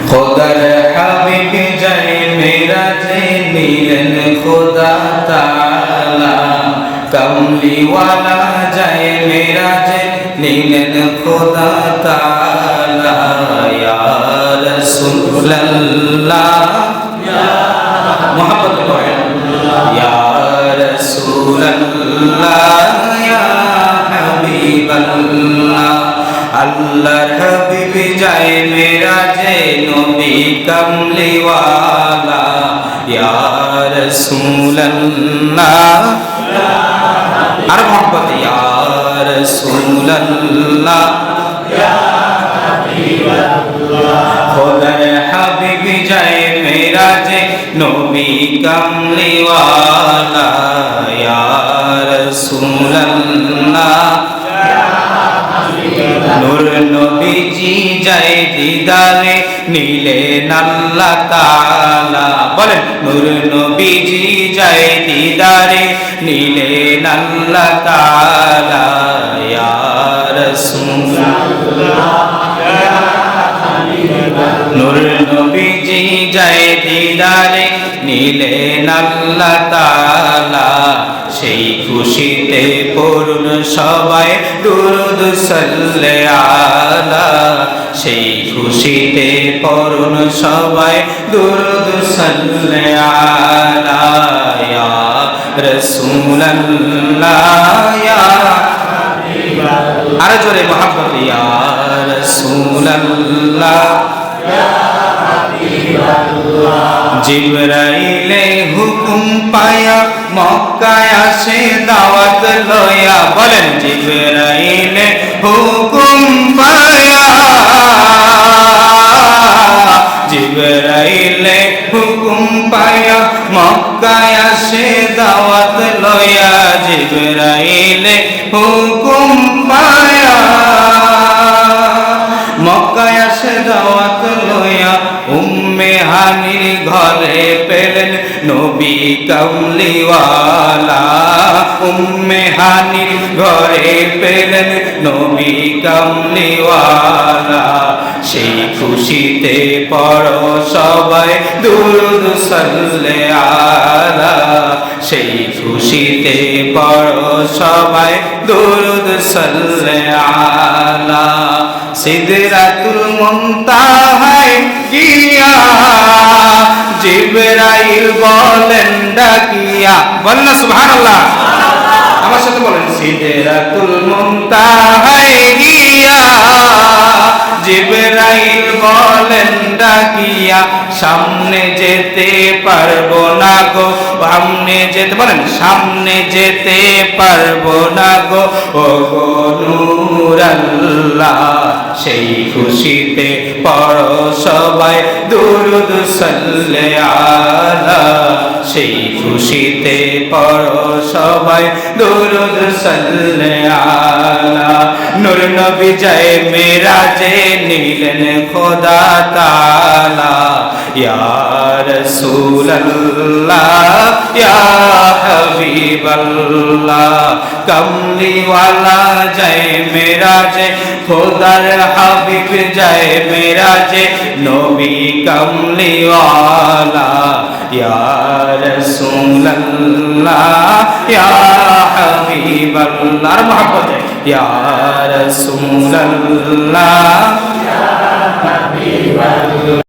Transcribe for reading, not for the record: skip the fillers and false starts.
খোদার হাবিব যায় মেরাজে নিলেন খোদা তাআলা কামলিওয়ালা যায় মেরাজে নিলেন খোদা তাআলা ইয়া রাসূলুল্লাহ ইয়া মুহাম্মদ ইয়া রাসূলুল্লাহ ইয়া হাবিবাল্লাহ আল্লাহর হাবিব যায় মেরাজে নবী কামলিওয়ালা ইয়া রাসূলুল্লাহ আর মোহাম্মদ ইয়া রাসূলুল্লাহ ইয়া হাবিবাল্লাহ খোদার হাবিব যায় মেরাজে নবী কামলিওয়ালা ইয়া রাসূলুল্লাহ নূর নবীজি যায় দিদারে নিলেন আল্লাহ তাআলা বলেন নূর নবীজি যায় দিদারে নিলেন আল্লাহ তাআলা ইয়া রাসূলুল্লাহ নূর নবীজি যায় দিদারে নিলেন আল্লাহ তাআলা সেই খুশিতে পূর্ণ সবাই দুরূদ সাল্লে আলা সেই খুশিতে পূর্ণ সবাই দুরূদ সাল্লে আলা ইয়া রাসূলুল্লাহ ইয়া হাবিবাল্লাহ আর জোরে মোহাম্মদ ইয়া রাসূলুল্লাহ ইয়া হাবিবাল্লাহ জিবরাইলে হুকুম পায়া মক্কায় আসে দাওয়াত লয়া বলেন জিবরাইলে হুকুম পায়া জিবরাইলে হুকুম পায়া মক্কায় আসে দাওয়াত লয়া জিবরাইলে হুকুম পায়া মক্কায় আসে দাওয়াত লয়া উম্মে হানির ঘরে পেলেন নবী কামলিওয়ালা উম্মে হানির ঘরে পেলেন নবী কামলিওয়ালা সেই খুশিতে পড়ো সবাই দুরূদ সাল্লে আলা সেই খুশিতে পড়ো সবাই দুরূদ সাল্লে আলা সিদরাতুল মুনতাহায় গিয়া জিবরাইল বলেন ডাকিয়া বলেন না সুবহানাল্লাহ আমার সাথে বলেন সিদরাতুল মুনতাহায় গিয়া জিবরাইল বলেন ডাকিয়া সামনে যেতে পারবো না গো সামনে যেতে বলেন সামনে যেতে পারবো না গো ও গো নূর আল্লাহ সেই খুশিতে পড়ো সবাই দুরূদ সাল্লে আলা সেই খুশিতে পড়ো সবাই দুরূদ সাল্লে আলা নূর নবী যায় মেরাজে নিলেন খোদা তাআলা ইয়া রাসূলুল্লাহ ইয়া হাবিবাল্লাহ কামলিওয়ালা যায় মেরাজে খোদার হাবিব যায় মেরাজে নবী কামলিওয়ালা ইয়া রাসূলুল্লাহ ইয়া হাবিবাল্লাহ আর মোহাম্মদ ইয়া রাসূলুল্লাহ ইয়া হাবিবাল্লাহ